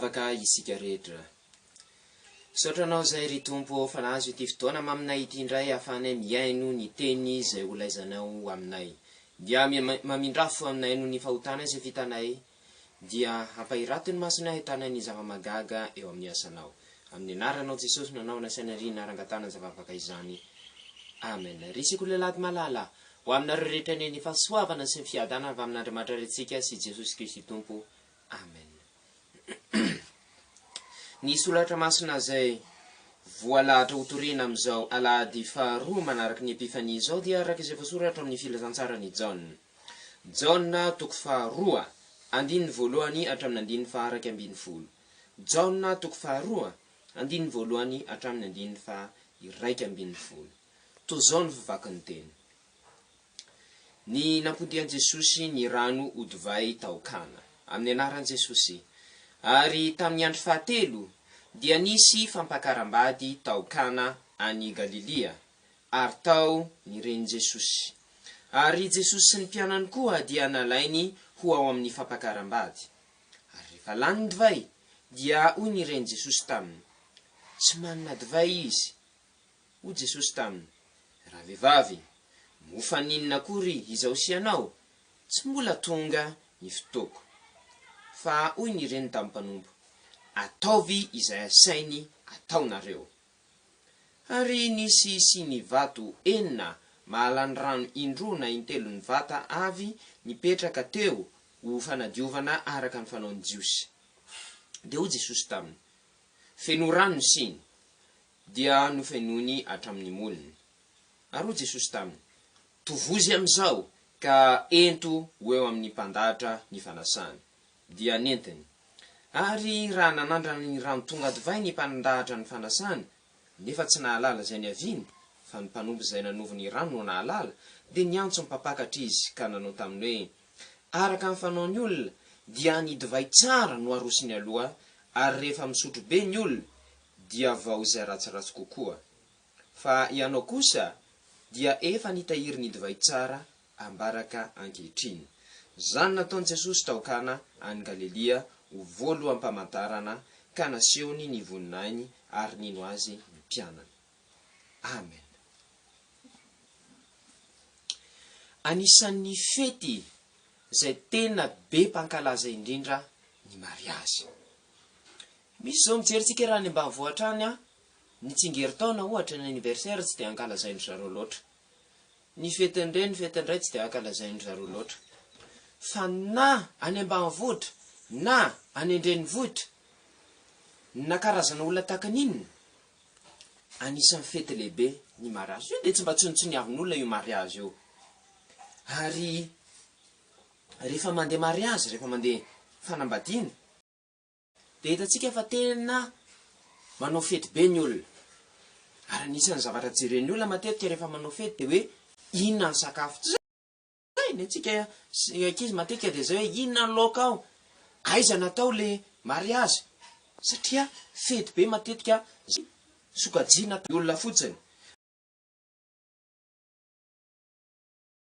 Mivavaka isika rehetra. Sotranao zay ry tompo fa nahazo ity fotoana aminay ity indray ahafanay miaino ny teny izay holaizanao aminay. Dia mamindrafo aminay no ny fahotana izay vitanay. Dia hampahirato ny masonay ahitana ny zava-magaga eo amin'ny asanao. Amin'ny anaranao Jesosy nanao nasaina ry narangatana zavavaka izany. Amen. Risiko lelaty malala ho aminareo rehetra ny fahasoavana sy ny fiadana avy amin'Andriamanitra rentsika sy Jesosy Kristy Tompo. Amen. Ny solatra masina zay voalahatra hotoriana amin'izao alahady faharoa manaraka ny epifania izao dia araka izay voasoratra amin'ny filazantsarany John. John toko faharoa andininy voalohany hatramin'ny andininy faha 12. John toko faharoa andininy voalohany hatramin'ny andininy faha 12. Toy izao ny fivakiny teny. Ny nampodian'i Jesosy ny rano odivay taokana amin'ny anaran'i Jesosy. Ary tamin'ny andro fahatelo dia nisy fampakaram-bady taokana any Galilea ary tao ny ren'i Jesosy. Ary Jesosy sy ny mpianany koa dia nalainy ho ao amin'ny fampakaram-bady. Ary rehefa lany ny divay dia hoy ny ren'i Jesosy taminy, tsy manana divay izy. Hoy Jesosy taminy, raha vehivavy, mofa ninona akory izao sianao, tsy mbola tonga ny fotoako. Fa hoy ny reny tamin'ny mpanompo, ataovy izay asainy ataonareo. Ary nisy siny vato enina mahalany rano indroa na intelo ny vata avy nipetraka teo ho fanadiovana araka ny fanaony jiosy. Dia hoy Jesosy taminy, feno rano ny siny, dia nofenony hatramin'ny molony. Ary hoy Jesosy taminy, tovozy amin'izao ka ento ho eo amin'ny mpandahatra ny fanasany. Dia nentiny. Ary raha nanandrana ny rano tonga divay ny mpandahatra ny fanasany, nefa tsy nahalala izay ny aviny, fa ny mpanompo izay nanovo ny rano no nahalala, dia niantso mpapakatra izy ka nanao taminy hoe, araka ny fanaony olona, dia ny divay tsara no arosiny aloha, ary rehefa misotro be ny olona, dia vao izay ratsiratsy kokoa. Fa ianao kosa, dia efa nitahiry ny divay tsara ambaraka ankehitriny. Zany nataon'i Jesosy taokana any Galilea ho voaloham-pamantarana ka nasehony ny voninainy ary nino azy ny mpianany. Amen. Anisan'ny fety izay tena be mpankalaza indrindra ny mariazy. Misy izao mijery raha ny ambanivohitra any ny tsingerin-taona ohatra ny anniversaire tsy dia ankalazainy zareo loatra. Ny fetindray tsy dia ankalazainy zareo loatra. Fa na any ambanivohitra na any an-drenivohitra na karazana olona takan'inona, anisan'ny fety lehibe ny mariazy. Io dia tsy mba tsoniavon'olona io mariazy io. Ary rehefa mandeha mariazy, rehefa mandeha fanambadiana, dia hitantsika fa tena manao fety be ny olona. Ary anisan'ny zavatra jeren'ny olona matetika rehefa manao fety dia hoe inona ny sakafo. Ny antsika ankizy matetika dia zay hoe inona ny laoka ao, aiza natao le mariazy, satria fety be matetika sokajiana olona fotsiny.